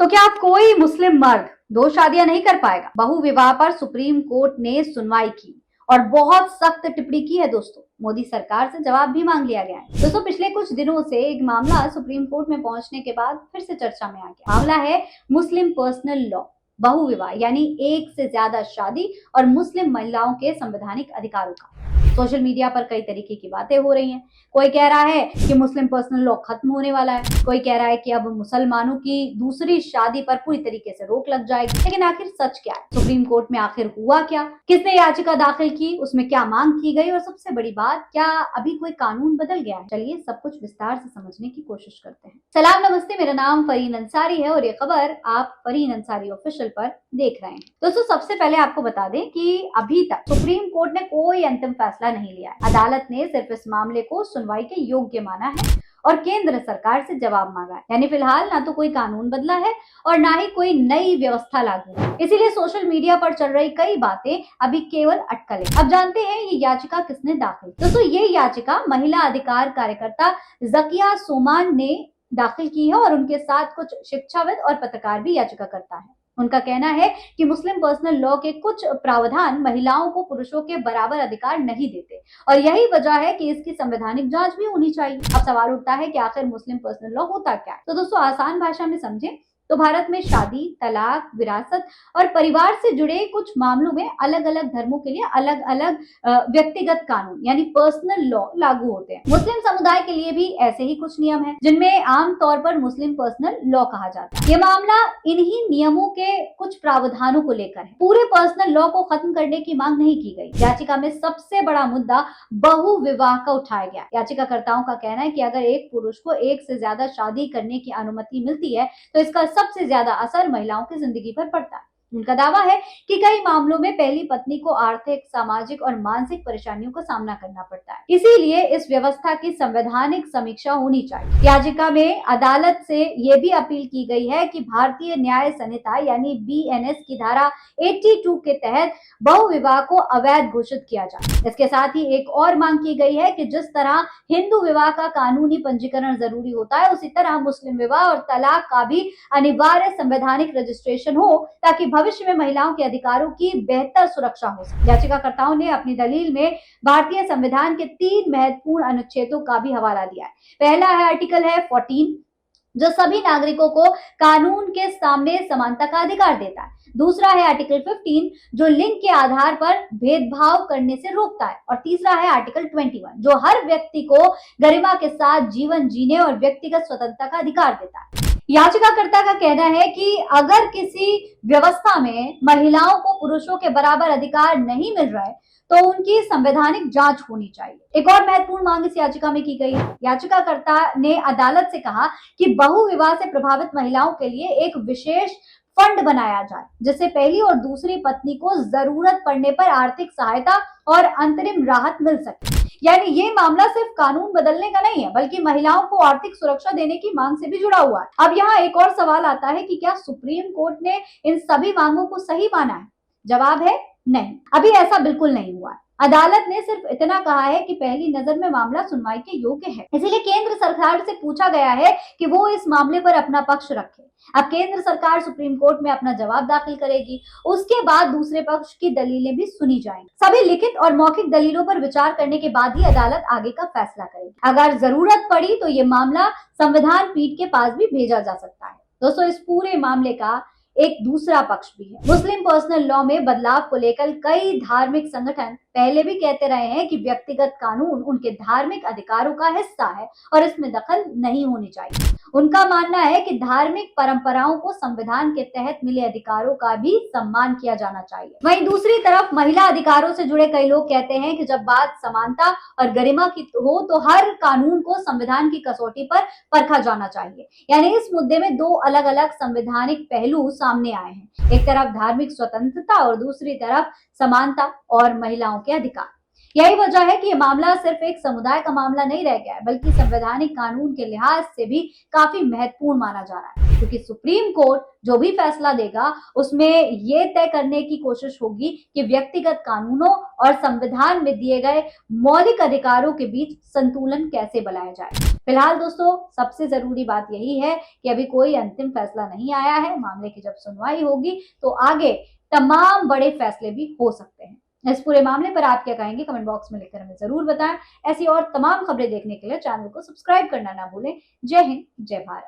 तो क्या कोई मुस्लिम मर्द दो शादियां नहीं कर पाएगा? बहु विवाह पर सुप्रीम कोर्ट ने सुनवाई की और बहुत सख्त टिप्पणी की है दोस्तों। मोदी सरकार से जवाब भी मांग लिया गया है। दोस्तों, पिछले कुछ दिनों से एक मामला सुप्रीम कोर्ट में पहुंचने के बाद फिर से चर्चा में आ गया। मामला है मुस्लिम पर्सनल लॉ, बहु विवाह यानी एक से ज्यादा शादी और मुस्लिम महिलाओं के संवैधानिक अधिकारों का। सोशल मीडिया पर कई तरीके की बातें हो रही हैं। कोई कह रहा है कि मुस्लिम पर्सनल लॉ खत्म होने वाला है, कोई कह रहा है कि अब मुसलमानों की दूसरी शादी पर पूरी तरीके से रोक लग जाएगी। लेकिन आखिर सच क्या है? सुप्रीम कोर्ट में आखिर हुआ क्या? किसने याचिका दाखिल की? उसमें क्या मांग की गई? और सबसे बड़ी बात, क्या अभी कोई कानून बदल गया है? चलिए सब कुछ विस्तार से समझने की कोशिश करते हैं। सलाम, नमस्ते, मेरा नाम फरीन अंसारी है और ये खबर आप फरीन अंसारी ऑफिशियल पर देख रहे हैं। दोस्तों, सबसे पहले आपको बता दें कि अभी तक सुप्रीम कोर्ट ने कोई अंतिम फैसला नहीं लिया है। अदालत ने सिर्फ इस मामले को सुनवाई के योग्य माना है और केंद्र सरकार से जवाब मांगा है। यानी फिलहाल ना तो कोई कानून बदला है और ना ही कोई नई व्यवस्था लागू है। इसीलिए सोशल मीडिया पर चल रही कई बातें अभी केवल अटकलें। अब जानते हैं ये याचिका किसने दाखिल की। दोस्तों, ये याचिका महिला अधिकार कार्यकर्ता जकिया सोमान ने दाखिल की है और उनके साथ कुछ शिक्षाविद और पत्रकार भी याचिका करता है। उनका कहना है कि मुस्लिम पर्सनल लॉ के कुछ प्रावधान महिलाओं को पुरुषों के बराबर अधिकार नहीं देते और यही वजह है कि इसकी संवैधानिक जांच भी होनी चाहिए। अब सवाल उठता है कि आखिर मुस्लिम पर्सनल लॉ होता क्या है? तो दोस्तों, आसान भाषा में समझें तो भारत में शादी, तलाक, विरासत और परिवार से जुड़े कुछ मामलों में अलग अलग धर्मों के लिए अलग अलग व्यक्तिगत कानून यानी पर्सनल लॉ लागू होते हैं। मुस्लिम समुदाय के लिए भी ऐसे ही कुछ नियम हैं, जिनमें आमतौर पर मुस्लिम पर्सनल लॉ कहा जाता है। ये मामला इन्हीं नियमों के कुछ प्रावधानों को लेकर है। पूरे पर्सनल लॉ को खत्म करने की मांग नहीं की गई। याचिका में सबसे बड़ा मुद्दा बहु विवाह का उठाया गया। याचिकाकर्ताओं का कहना है कि अगर एक पुरुष को एक से ज्यादा शादी करने की अनुमति मिलती है तो इसका सबसे ज्यादा असर महिलाओं की जिंदगी पर पड़ता है। उनका दावा है कि कई मामलों में पहली पत्नी को आर्थिक, सामाजिक और मानसिक परेशानियों का सामना करना पड़ता है। इसीलिए इस व्यवस्था की संवैधानिक समीक्षा होनी चाहिए। याचिका में अदालत से यह भी अपील की गई है कि भारतीय न्याय संहिता यानी BNS की धारा 82 के तहत बहु विवाह को अवैध घोषित किया जाए। इसके साथ ही एक और मांग की गई है कि जिस तरह हिंदू विवाह का कानूनी पंजीकरण जरूरी होता है, उसी तरह मुस्लिम विवाह और तलाक का भी अनिवार्य संवैधानिक रजिस्ट्रेशन हो, ताकि भविष्य में महिलाओं के अधिकारों की बेहतर सुरक्षा हो सके। याचिकाकर्ताओं ने अपनी दलील में भारतीय संविधान के 3 महत्वपूर्ण अनुच्छेदों का भी हवाला दिया है। पहला है आर्टिकल है 14, जो सभी नागरिकों को कानून के सामने समानता का अधिकार देता है। दूसरा है आर्टिकल 15, जो लिंग के आधार पर भेदभाव करने से रोकता है। और तीसरा है आर्टिकल 21, जो हर व्यक्ति को गरिमा के साथ जीवन जीने और व्यक्तिगत स्वतंत्रता का अधिकार देता है। याचिकाकर्ता का कहना है कि अगर किसी व्यवस्था में महिलाओं को पुरुषों के बराबर अधिकार नहीं मिल रहा है तो उनकी संवैधानिक जांच होनी चाहिए। एक और महत्वपूर्ण मांग इस याचिका में की गई है। याचिकाकर्ता ने अदालत से कहा कि बहु विवाह से प्रभावित महिलाओं के लिए एक विशेष फंड बनाया जाए, जिससे पहली और दूसरी पत्नी को जरूरत पड़ने पर आर्थिक सहायता और अंतरिम राहत मिल सके। यानी ये मामला सिर्फ कानून बदलने का नहीं है, बल्कि महिलाओं को आर्थिक सुरक्षा देने की मांग से भी जुड़ा हुआ है। अब यहाँ एक और सवाल आता है कि क्या सुप्रीम कोर्ट ने इन सभी मांगों को सही माना है? जवाब है नहीं, अभी ऐसा बिल्कुल नहीं हुआ है। अदालत ने सिर्फ इतना कहा है कि पहली नजर में मामला सुनवाई के योग्य है। इसीलिए केंद्र सरकार से पूछा गया है कि वो इस मामले पर अपना पक्ष रखे। अब केंद्र सरकार सुप्रीम कोर्ट में अपना जवाब दाखिल करेगी, उसके बाद दूसरे पक्ष की दलीलें भी सुनी जाएंगी। सभी लिखित और मौखिक दलीलों पर विचार करने के बाद ही अदालत आगे का फैसला करेगी। अगर जरूरत पड़ी तो ये मामला संविधान पीठ के पास भी भेजा जा सकता है। दोस्तों, इस पूरे मामले का एक दूसरा पक्ष भी है। मुस्लिम पर्सनल लॉ में बदलाव को लेकर कई धार्मिक संगठन पहले भी कहते रहे हैं कि व्यक्तिगत कानून उनके धार्मिक अधिकारों का हिस्सा है और इसमें दखल नहीं होनी चाहिए। उनका मानना है कि धार्मिक परंपराओं को संविधान के तहत मिले अधिकारों का भी सम्मान किया जाना चाहिए। वहीं दूसरी तरफ महिला अधिकारों से जुड़े कई लोग कहते हैं कि जब बात समानता और गरिमा की हो तो हर कानून को संविधान की कसौटी पर परखा जाना चाहिए। यानी इस मुद्दे में दो अलग अलग संवैधानिक पहलू सामने आए हैं। एक तरफ धार्मिक स्वतंत्रता और दूसरी तरफ समानता और महिलाओं के अधिकार। यही वजह है कि ये मामला सिर्फ एक समुदाय का मामला नहीं रह गया है, बल्कि संवैधानिक कानून के लिहाज से भी काफी महत्वपूर्ण माना जा रहा है। क्योंकि सुप्रीम कोर्ट जो भी फैसला देगा उसमें ये तय करने की कोशिश होगी कि व्यक्तिगत कानूनों और संविधान में दिए गए मौलिक अधिकारों के बीच संतुलन कैसे बनाया जाए। फिलहाल दोस्तों सबसे जरूरी बात यही है कि अभी कोई अंतिम फैसला नहीं आया है। मामले की जब सुनवाई होगी तो आगे तमाम बड़े फैसले भी हो सकते हैं। इस पूरे मामले पर आप क्या कहेंगे कमेंट बॉक्स में लिखकर हमें जरूर बताएं। ऐसी और तमाम खबरें देखने के लिए चैनल को सब्सक्राइब करना ना भूलें। जय हिंद, जय भारत।